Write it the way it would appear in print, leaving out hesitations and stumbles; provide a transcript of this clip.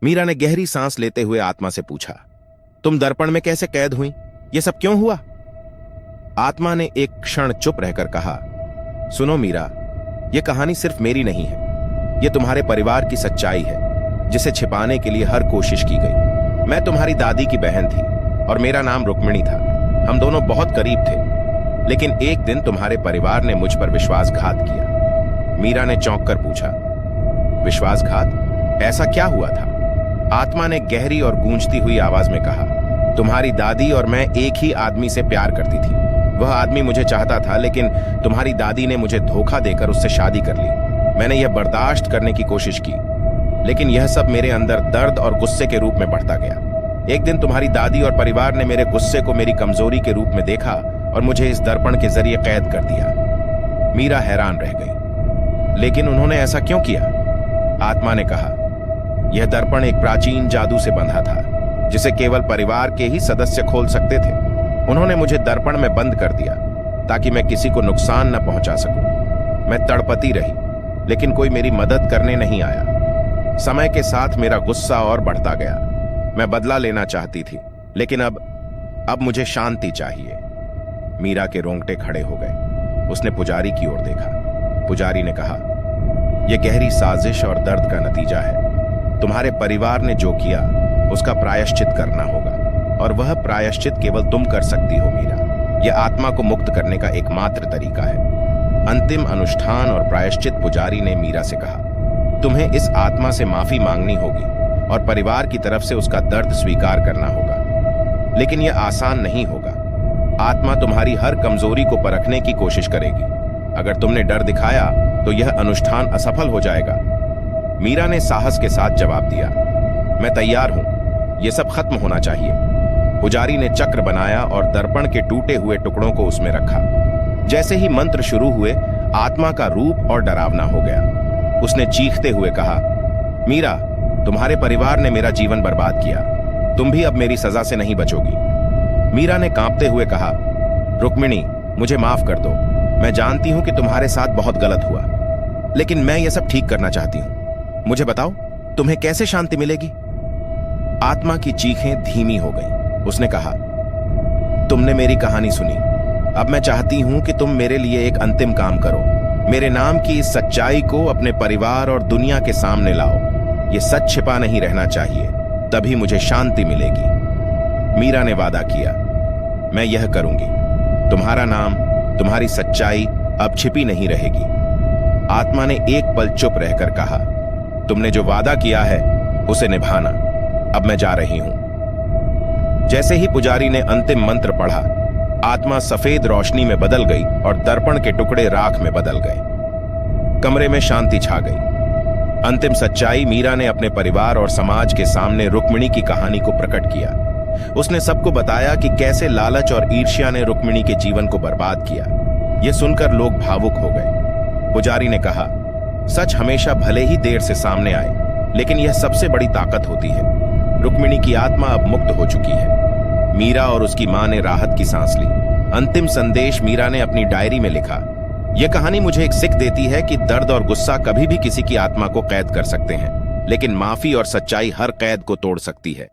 मीरा ने गहरी सांस लेते हुए आत्मा से पूछा, तुम दर्पण में कैसे कैद हुई? ये सब क्यों हुआ? आत्मा ने एक क्षण चुप रहकर कहा, सुनो मीरा, यह कहानी सिर्फ मेरी नहीं है। यह तुम्हारे परिवार की सच्चाई है जिसे छिपाने के लिए हर कोशिश की गई। मैं तुम्हारी दादी की बहन थी और मेरा नाम रुक्मिणी था। हम दोनों बहुत करीब थे, लेकिन एक दिन तुम्हारे परिवार ने मुझ पर विश्वासघात किया। मीरा ने चौंक कर पूछा, विश्वासघात? ऐसा क्या हुआ था? आत्मा ने गहरी और गूंजती हुई आवाज में कहा, तुम्हारी दादी और मैं एक ही आदमी से प्यार करती थी। वह आदमी मुझे चाहता था, लेकिन तुम्हारी दादी ने मुझे धोखा देकर उससे शादी कर ली। मैंने यह बर्दाश्त करने की कोशिश की, लेकिन यह सब मेरे अंदर दर्द और गुस्से के रूप में बढ़ता गया। एक दिन तुम्हारी दादी और परिवार ने मेरे गुस्से को मेरी कमजोरी के रूप में देखा और मुझे इस दर्पण के जरिए कैद कर दिया। मीरा हैरान रह गई, लेकिन उन्होंने ऐसा क्यों किया? आत्मा ने कहा, यह दर्पण एक प्राचीन जादू से बंधा था जिसे केवल परिवार के ही सदस्य खोल सकते थे। उन्होंने मुझे दर्पण में बंद कर दिया ताकि मैं किसी को नुकसान न पहुंचा सकूं। मैं तड़पती रही, लेकिन कोई मेरी मदद करने नहीं आया। समय के साथ मेरा गुस्सा और बढ़ता गया। मैं बदला लेना चाहती थी, लेकिन अब मुझे शांति चाहिए। मीरा के रोंगटे खड़े हो गए। उसने पुजारी की ओर देखा। पुजारी ने कहा, यह गहरी साजिश और दर्द का नतीजा है। तुम्हारे परिवार ने जो किया उसका प्रायश्चित करना होगा, और वह प्रायश्चित केवल तुम कर सकती हो मीरा। यह आत्मा को मुक्त करने का एकमात्र तरीका है। अंतिम अनुष्ठान और प्रायश्चित। पुजारी ने मीरा से कहा, तुम्हें इस आत्मा से माफी मांगनी होगी और परिवार की तरफ से उसका दर्द स्वीकार करना होगा, लेकिन यह आसान नहीं होगा। आत्मा तुम्हारी हर कमजोरी को परखने की कोशिश करेगी। अगर तुमने डर दिखाया तो यह अनुष्ठान असफल हो जाएगा। मीरा ने साहस के साथ जवाब दिया, मैं तैयार हूं, यह सब खत्म होना चाहिए। पुजारी ने चक्र बनाया और दर्पण के टूटे हुए टुकड़ों को उसमें रखा। जैसे ही मंत्र शुरू हुए, आत्मा का रूप और डरावना हो गया। उसने चीखते हुए कहा, मीरा, तुम्हारे परिवार ने मेरा जीवन बर्बाद किया। तुम भी अब मेरी सजा से नहीं बचोगी। मीरा ने कांपते हुए कहा, रुक्मिणी, मुझे माफ कर दो। मैं जानती हूं कि तुम्हारे साथ बहुत गलत हुआ, लेकिन मैं यह सब ठीक करना चाहती हूं। मुझे बताओ, तुम्हें कैसे शांति मिलेगी? आत्मा की चीखें धीमी हो गईं। उसने कहा, तुमने मेरी कहानी सुनी। अब मैं चाहती हूं कि तुम मेरे लिए एक अंतिम काम करो। मेरे नाम की इस सच्चाई को अपने परिवार और दुनिया के सामने लाओ। यह सच छिपा नहीं रहना चाहिए, तभी मुझे शांति मिलेगी। मीरा ने वादा किया, मैं यह करूंगी। तुम्हारा नाम, तुम्हारी सच्चाई अब छिपी नहीं रहेगी। आत्मा ने एक पल चुप रहकर कहा, तुमने जो वादा किया है उसे निभाना। अब मैं जा रही हूं। जैसे ही पुजारी ने अंतिम मंत्र पढ़ा, आत्मा सफेद रोशनी में बदल गई और दर्पण के टुकड़े राख में बदल गए। कमरे में शांति छा गई। अंतिम सच्चाई। मीरा ने अपने परिवार और समाज के सामने रुक्मिणी की कहानी को प्रकट किया। उसने सबको बताया कि कैसे लालच और ईर्ष्या ने रुक्मिणी के जीवन को बर्बाद किया। यह सुनकर लोग भावुक हो गए। पुजारी ने कहा, सच हमेशा भले ही देर से सामने आए, लेकिन यह सबसे बड़ी ताकत होती है। रुक्मिणी की आत्मा अब मुक्त हो चुकी है। मीरा और उसकी मां ने राहत की सांस ली। अंतिम संदेश मीरा ने अपनी डायरी में लिखा, यह कहानी मुझे एक सीख देती है कि दर्द और गुस्सा कभी भी किसी की आत्मा को कैद कर सकते हैं, लेकिन माफी और सच्चाई हर कैद को तोड़ सकती है।